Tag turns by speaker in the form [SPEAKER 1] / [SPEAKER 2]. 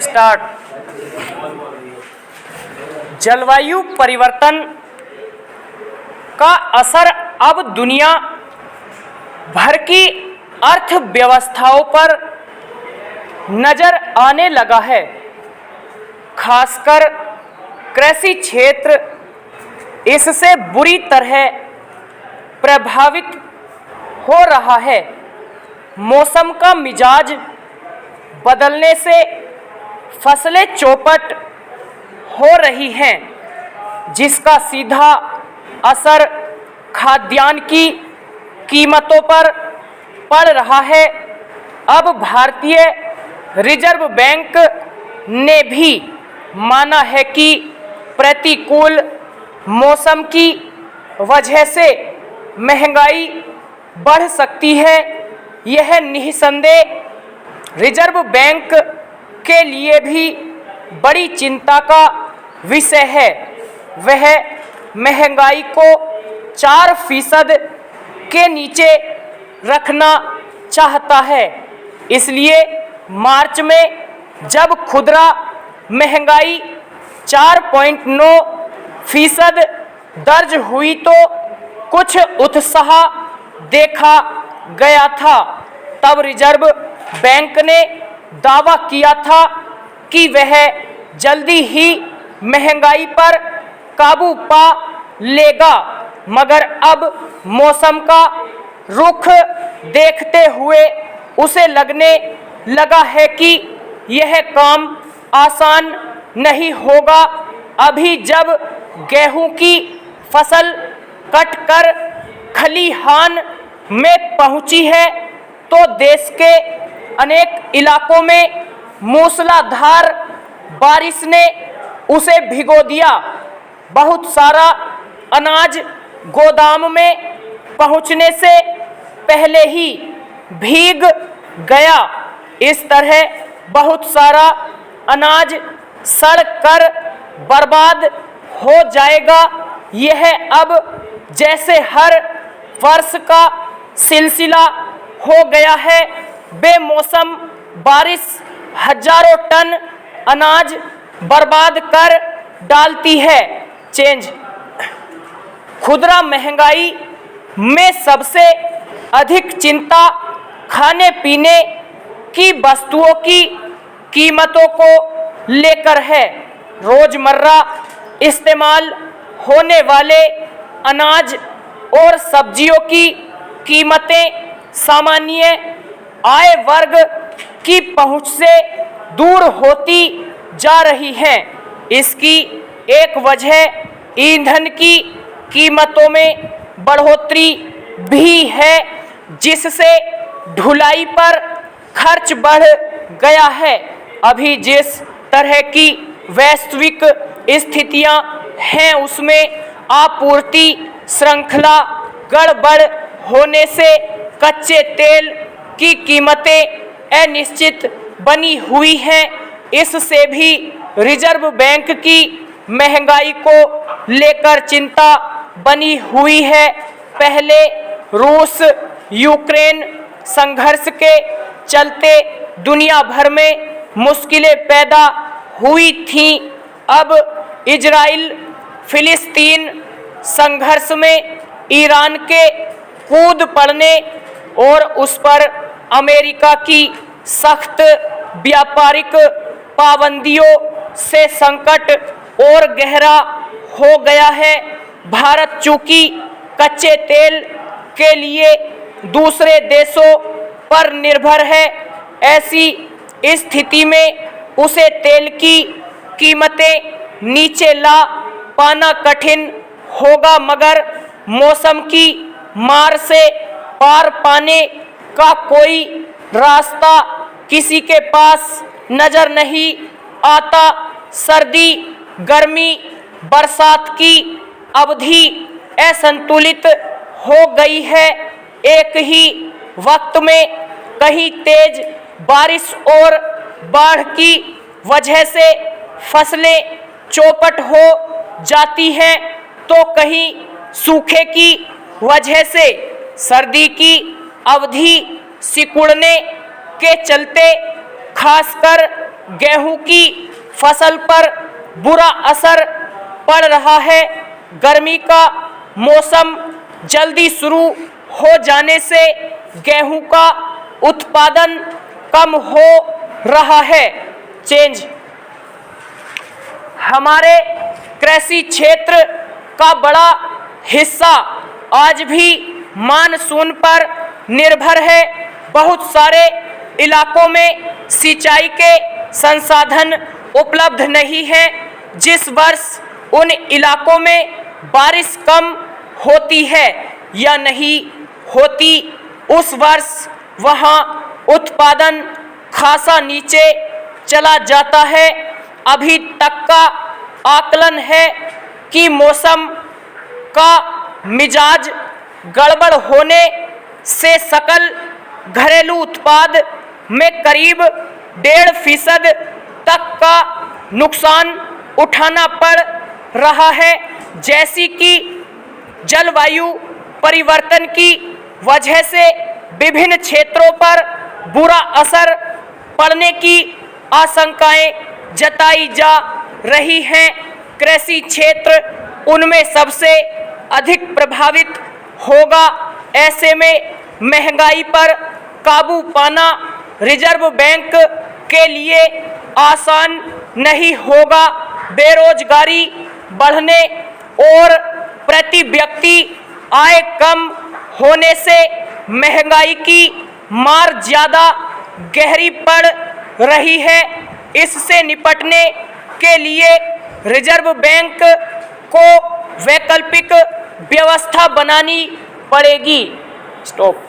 [SPEAKER 1] Start. जलवायु परिवर्तन का असर अब दुनिया भर की अर्थव्यवस्थाओं पर नजर आने लगा है। खासकर कृषि क्षेत्र इससे बुरी तरह प्रभावित हो रहा है। मौसम का मिजाज बदलने से फसलें चौपट हो रही हैं, जिसका सीधा असर खाद्यान्न की कीमतों पर पड़ रहा है। अब भारतीय रिजर्व बैंक ने भी माना है कि प्रतिकूल मौसम की वजह से महंगाई बढ़ सकती है। यह निस्संदेह रिजर्व बैंक के लिए भी बड़ी चिंता का विषय है। वह महंगाई को 4% के नीचे रखना चाहता है। इसलिए मार्च में जब खुदरा महंगाई 4.9% दर्ज हुई तो कुछ उत्साह देखा गया था। तब रिजर्व बैंक ने दावा किया था कि वह जल्दी ही महंगाई पर काबू पा लेगा, मगर अब मौसम का रुख देखते हुए उसे लगने लगा है कि यह काम आसान नहीं होगा। अभी जब गेहूं की फसल कटकर खलिहान में पहुंची है तो देश के अनेक इलाकों में मूसलाधार बारिश ने उसे भिगो दिया। बहुत सारा अनाज गोदाम में पहुंचने से पहले ही भीग गया। इस तरह बहुत सारा अनाज सड़ कर बर्बाद हो जाएगा। यह अब जैसे हर वर्ष का सिलसिला हो गया है। बेमौसम बारिश हजारों टन अनाज बर्बाद कर डालती है। चेंज। खुदरा महंगाई में सबसे अधिक चिंता खाने पीने की वस्तुओं की कीमतों को लेकर है। रोजमर्रा इस्तेमाल होने वाले अनाज और सब्जियों की कीमतें सामान्य आय वर्ग की पहुंच से दूर होती जा रही हैं। इसकी एक वजह ईंधन की कीमतों में बढ़ोतरी भी है, जिससे ढुलाई पर खर्च बढ़ गया है। अभी जिस तरह की वैश्विक स्थितियां हैं उसमें आपूर्ति श्रृंखला गड़बड़ होने से कच्चे तेल की कीमतें अनिश्चित बनी हुई हैं। इससे भी रिजर्व बैंक की महंगाई को लेकर चिंता बनी हुई है। पहले रूस यूक्रेन संघर्ष के चलते दुनिया भर में मुश्किलें पैदा हुई थीं। अब इजराइल फिलिस्तीन संघर्ष में ईरान के कूद पड़ने और उस पर अमेरिका की सख्त व्यापारिक पाबंदियों से संकट और गहरा हो गया है। भारत चूंकि कच्चे तेल के लिए दूसरे देशों पर निर्भर है, ऐसी स्थिति में उसे तेल की कीमतें नीचे ला पाना कठिन होगा, मगर मौसम की मार से पार पाने का कोई रास्ता किसी के पास नजर नहीं आता। सर्दी गर्मी बरसात की अवधि असंतुलित हो गई है। एक ही वक्त में कहीं तेज बारिश और बाढ़ की वजह से फसलें चौपट हो जाती हैं, तो कहीं सूखे की वजह से सर्दी की अवधि सिकुड़ने के चलते खासकर गेहूं की फसल पर बुरा असर पड़ रहा है। गर्मी का मौसम जल्दी शुरू हो जाने से गेहूं का उत्पादन कम हो रहा है। चेंज हमारे कृषि क्षेत्र का बड़ा हिस्सा आज भी मानसून पर निर्भर है। बहुत सारे इलाकों में सिंचाई के संसाधन उपलब्ध नहीं हैं। जिस वर्ष उन इलाकों में बारिश कम होती है या नहीं होती, उस वर्ष वहाँ उत्पादन खासा नीचे चला जाता है। अभी तक का आकलन है कि मौसम का मिजाज गड़बड़ होने से सकल घरेलू उत्पाद में करीब 1.5% तक का नुकसान उठाना पड़ रहा है। जैसी कि जलवायु परिवर्तन की वजह से विभिन्न क्षेत्रों पर बुरा असर पड़ने की आशंकाएं जताई जा रही हैं। कृषि क्षेत्र उनमें सबसे अधिक प्रभावित होगा। ऐसे में महंगाई पर काबू पाना रिजर्व बैंक के लिए आसान नहीं होगा। बेरोजगारी बढ़ने और प्रति व्यक्ति आय कम होने से महंगाई की मार ज़्यादा गहरी पड़ रही है। इससे निपटने के लिए रिजर्व बैंक को वैकल्पिक व्यवस्था बनानी पड़ेगी। स्टॉप।